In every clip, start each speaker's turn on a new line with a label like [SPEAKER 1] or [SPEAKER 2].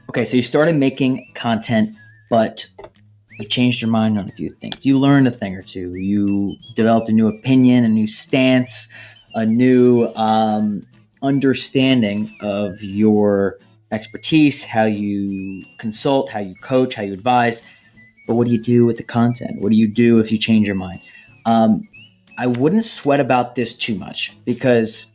[SPEAKER 1] Okay, so you started making content, but you changed your mind on a few things. You learned a thing or two. You developed a new opinion, a new stance, a new understanding of your expertise, how you consult, how you coach, how you advise. But what do you do with the content? What do you do if you change your mind? Um, I wouldn't sweat about this too much because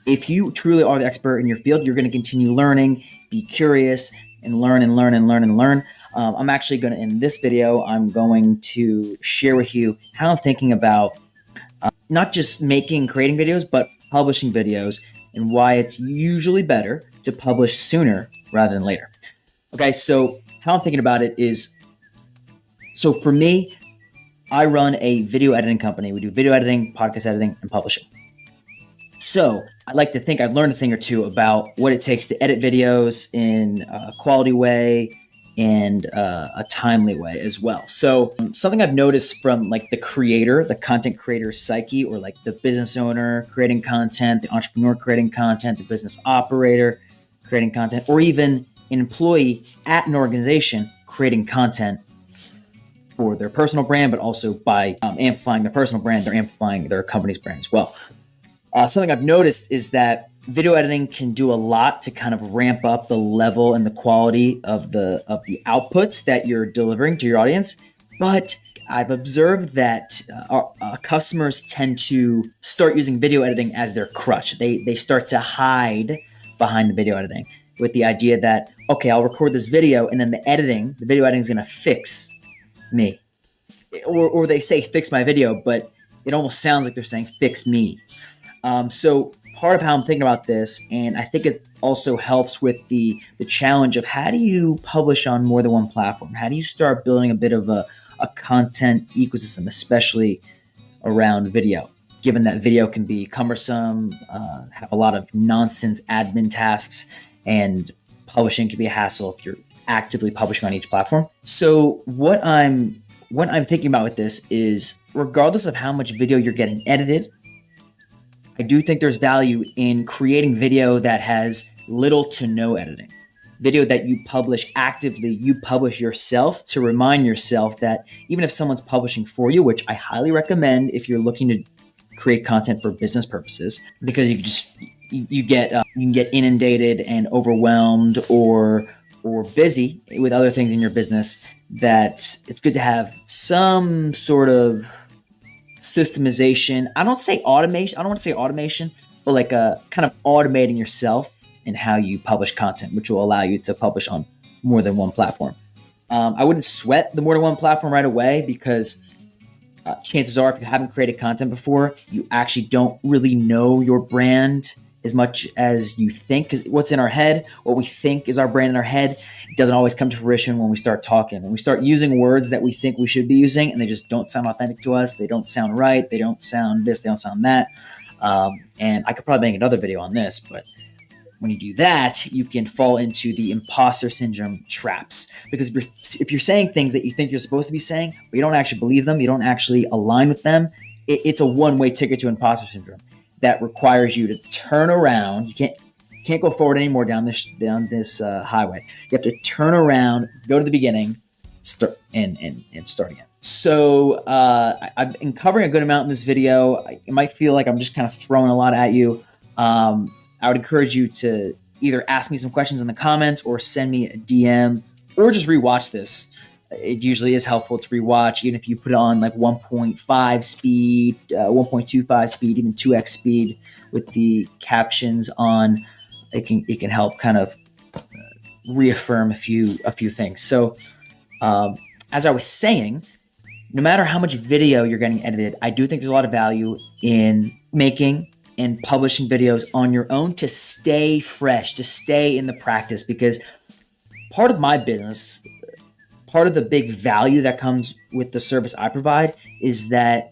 [SPEAKER 1] if you truly are the expert in your field, you're going to continue learning, be curious, and learn and learn and learn and learn. I'm actually going to, in this video, I'm going to share with you how I'm thinking about not just creating videos, but publishing videos and why it's usually better to publish sooner rather than later. Okay, so how I'm thinking about it is, so for me, I run a video editing company. We do video editing, podcast editing, and publishing. So I like to think I've learned a thing or two about what it takes to edit videos in a quality way and a timely way as well. So something I've noticed from like the creator, the content creator psyche, or like the business owner creating content, the entrepreneur creating content, the business operator creating content, or even an employee at an organization creating content for their personal brand, but also by amplifying their personal brand, they're amplifying their company's brand as well. Something I've noticed is that video editing can do a lot to kind of ramp up the level and the quality of the outputs that you're delivering to your audience. But I've observed that our customers tend to start using video editing as their crutch. They start to hide behind the video editing with the idea that, okay, I'll record this video and then the video editing is going to fix me. Or they say fix my video, but it almost sounds like they're saying fix me. So part of how I'm thinking about this, and I think it also helps with the challenge of how do you publish on more than one platform? How do you start building a bit of a content ecosystem, especially around video, given that video can be cumbersome, have a lot of nonsense admin tasks, and publishing can be a hassle if you're actively publishing on each platform. So what I'm thinking about with this is, regardless of how much video you're getting edited, I do think there's value in creating video that has little to no editing. Video that you publish actively, you publish yourself to remind yourself that even if someone's publishing for you, which I highly recommend if you're looking to create content for business purposes, because you can get inundated and overwhelmed or busy with other things in your business, that it's good to have some sort of systemization. I don't want to say automation, but like a kind of automating yourself in how you publish content, which will allow you to publish on more than one platform. I wouldn't sweat the more than one platform right away because chances are, if you haven't created content before, you actually don't really know your brand as much as you think. Because what's in our head, what we think is our brand in our head, it doesn't always come to fruition when we start talking. When we start using words that we think we should be using and they just don't sound authentic to us, they don't sound right, they don't sound this, they don't sound that. And I could probably make another video on this, but when you do that, you can fall into the imposter syndrome traps. Because if you're saying things that you think you're supposed to be saying, but you don't actually believe them, you don't actually align with them, it's a one-way ticket to imposter syndrome that requires you to turn around. You can't go forward anymore down this highway. You have to turn around, go to the beginning, start and start again. So I've been covering a good amount in this video. It might feel like I'm just kind of throwing a lot at you. I would encourage you to either ask me some questions in the comments or send me a DM or just rewatch this. It usually is helpful to rewatch, even if you put it on like 1.5 speed, 1.25 speed, even 2x speed with the captions on. It can help kind of reaffirm a few things. So as I was saying, no matter how much video you're getting edited, I do think there's a lot of value in making and publishing videos on your own to stay fresh, to stay in the practice. Because part of my business, part of the big value that comes with the service I provide is that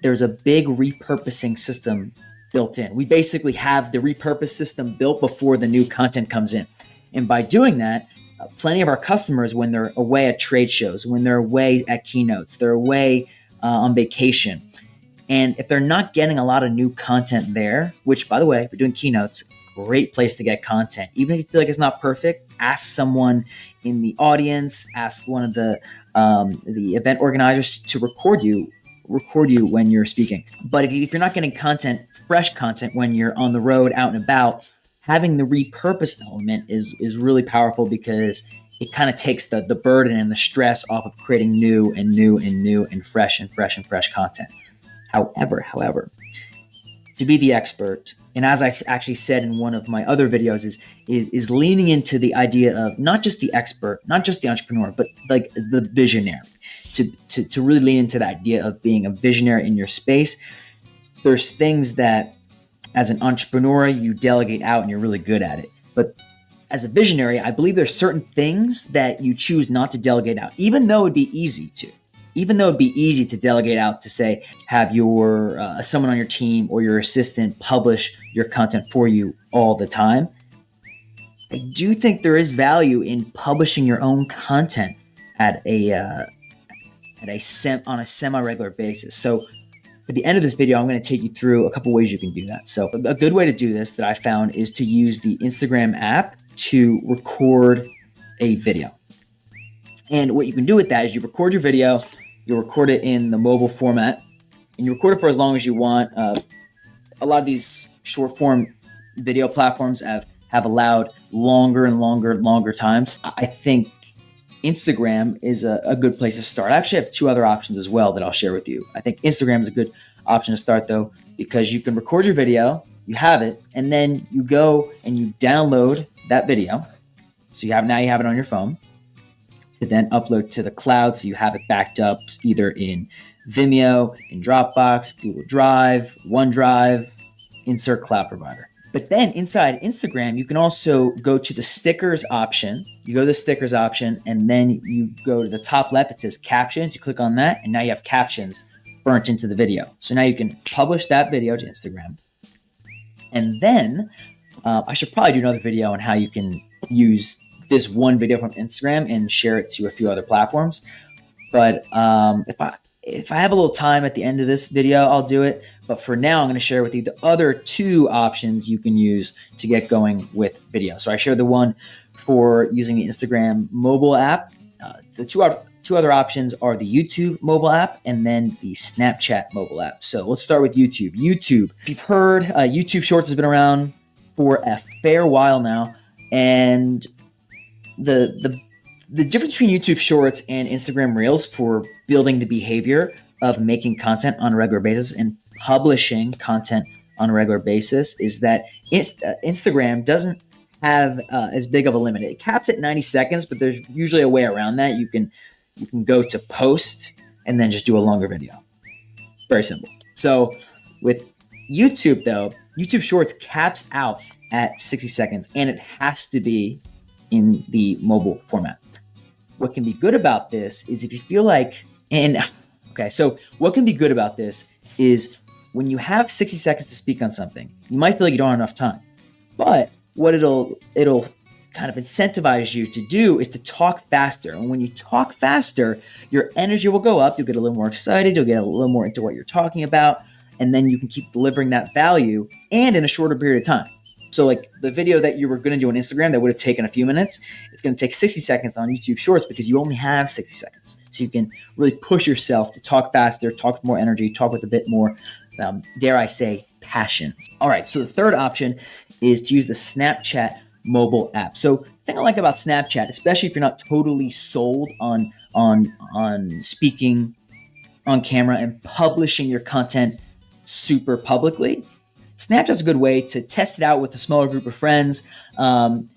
[SPEAKER 1] there's a big repurposing system built in. We basically have the repurpose system built before the new content comes in. And by doing that, plenty of our customers, when they're away at trade shows, when they're away at keynotes, they're away on vacation, and if they're not getting a lot of new content there, which, by the way, if you're doing keynotes, great place to get content. Even if you feel like it's not perfect, ask someone in the audience, ask one of the event organizers to record you when you're speaking. But if you're not getting content, fresh content when you're on the road, out and about, having the repurpose element is really powerful, because it kind of takes the burden and the stress off of creating new and fresh content. However, to be the expert, and as I actually said in one of my other videos, is leaning into the idea of not just the expert, not just the entrepreneur, but like the visionary. To really lean into the idea of being a visionary in your space. There's things that as an entrepreneur you delegate out and you're really good at it. But as a visionary, I believe there's certain things that you choose not to delegate out, even though it'd be easy to. Even though it'd be easy to delegate out, to say, have your someone on your team or your assistant publish your content for you all the time. I do think there is value in publishing your own content on a semi-regular basis. So at the end of this video, I'm going to take you through a couple ways you can do that. So a good way to do this that I found is to use the Instagram app to record a video. And what you can do with that is you record your video, you record it in the mobile format, and you record it for as long as you want. A lot of these short form video platforms have allowed longer times. I think Instagram is a good place to start. I actually have two other options as well that I'll share with you. I think Instagram is a good option to start, though, because you can record your video, you have it, and then you go and you download that video. So now you have it on your phone to then upload to the cloud. So you have it backed up either in Vimeo, in Dropbox, Google Drive, OneDrive, insert cloud provider. But then inside Instagram, you can also go to the stickers option. You go to the stickers option, and then you go to the top left. It says captions. You click on that, and now you have captions burnt into the video. So now you can publish that video to Instagram. And then I should probably do another video on how you can use this one video from Instagram and share it to a few other platforms. But if I have a little time at the end of this video, I'll do it. But for now, I'm going to share with you the other two options you can use to get going with video. So I shared the one for using the Instagram mobile app. The two other options are the YouTube mobile app and then the Snapchat mobile app. So let's start with YouTube. YouTube, if you've heard, YouTube Shorts has been around for a fair while now. And the difference between YouTube Shorts and Instagram Reels for building the behavior of making content on a regular basis and publishing content on a regular basis is that Instagram doesn't have as big of a limit. It caps at 90 seconds, but there's usually a way around that. You can go to post and then just do a longer video. Very simple. So with YouTube, though, YouTube Shorts caps out at 60 seconds, and it has to be in the mobile format. What can be good about this is if you feel like, what can be good about this is when you have 60 seconds to speak on something, you might feel like you don't have enough time. But what it'll kind of incentivize you to do is to talk faster. And when you talk faster, your energy will go up. You'll get a little more excited. You'll get a little more into what you're talking about. And then you can keep delivering that value and in a shorter period of time. So like the video that you were going to do on Instagram that would have taken a few minutes, it's going to take 60 seconds on YouTube Shorts because you only have 60 seconds. So you can really push yourself to talk faster, talk with more energy, talk with a bit more, dare I say, passion. All right, so the third option is to use the Snapchat mobile app. So the thing I like about Snapchat, especially if you're not totally sold on speaking on camera and publishing your content super publicly, Snapchat's a good way to test it out with a smaller group of friends, and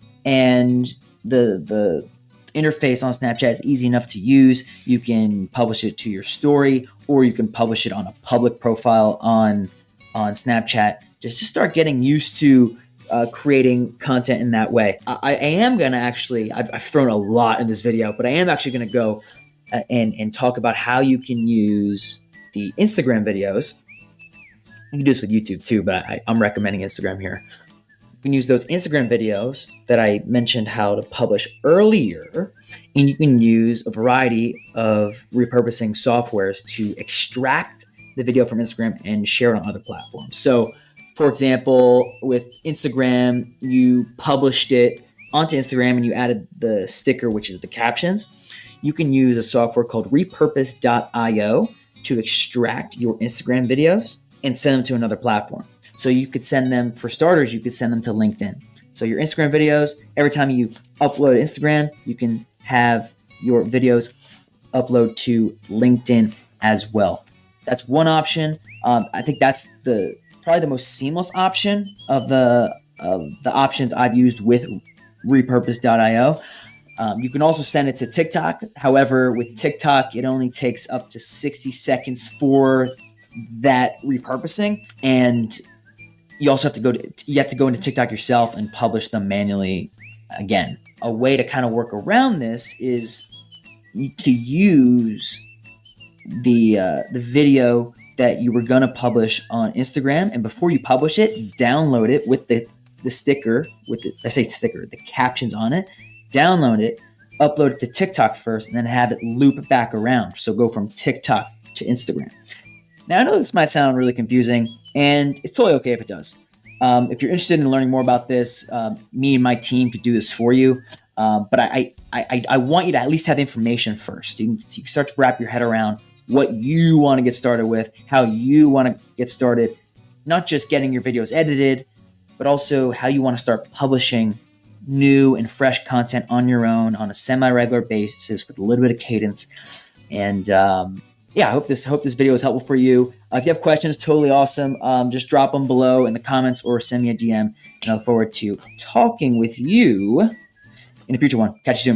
[SPEAKER 1] the interface on Snapchat is easy enough to use. You can publish it to your story, or you can publish it on a public profile on Snapchat. Just start getting used to creating content in that way. I am going to actually, I've thrown a lot in this video, but I am actually going to go and talk about how you can use the Instagram videos. You can do this with YouTube too, but I'm recommending Instagram here. You can use those Instagram videos that I mentioned how to publish earlier, and you can use a variety of repurposing softwares to extract the video from Instagram and share it on other platforms. So For example, with Instagram, you published it onto Instagram and you added the sticker, which is the captions. You can use a software called repurpose.io to extract your Instagram videos and send them to another platform. So you could send them, for starters, you could send them to LinkedIn. So your Instagram videos, every time you upload to Instagram, you can have your videos upload to LinkedIn as well. That's one option. I think that's probably the most seamless option of the options I've used with repurpose.io. You can also send it to TikTok. However, with TikTok, it only takes up to 60 seconds for that repurposing, and you also have to go into TikTok yourself and publish them manually again. A way to kind of work around this is to use the video that you were going to publish on Instagram, and before you publish it, download it with the sticker, the captions on it, download it, upload it to TikTok first, and then have it loop back around. So go from TikTok to Instagram. Now, I know this might sound really confusing, and it's totally okay if it does. If you're interested in learning more about this, me and my team could do this for you. But I want you to at least have information first. You can start to wrap your head around what you want to get started with, how you want to get started, not just getting your videos edited, but also how you want to start publishing new and fresh content on your own on a semi-regular basis with a little bit of cadence. And I hope this video is helpful for you. If you have questions, totally awesome. Just drop them below in the comments or send me a DM. And I look forward to talking with you in a future one. Catch you soon.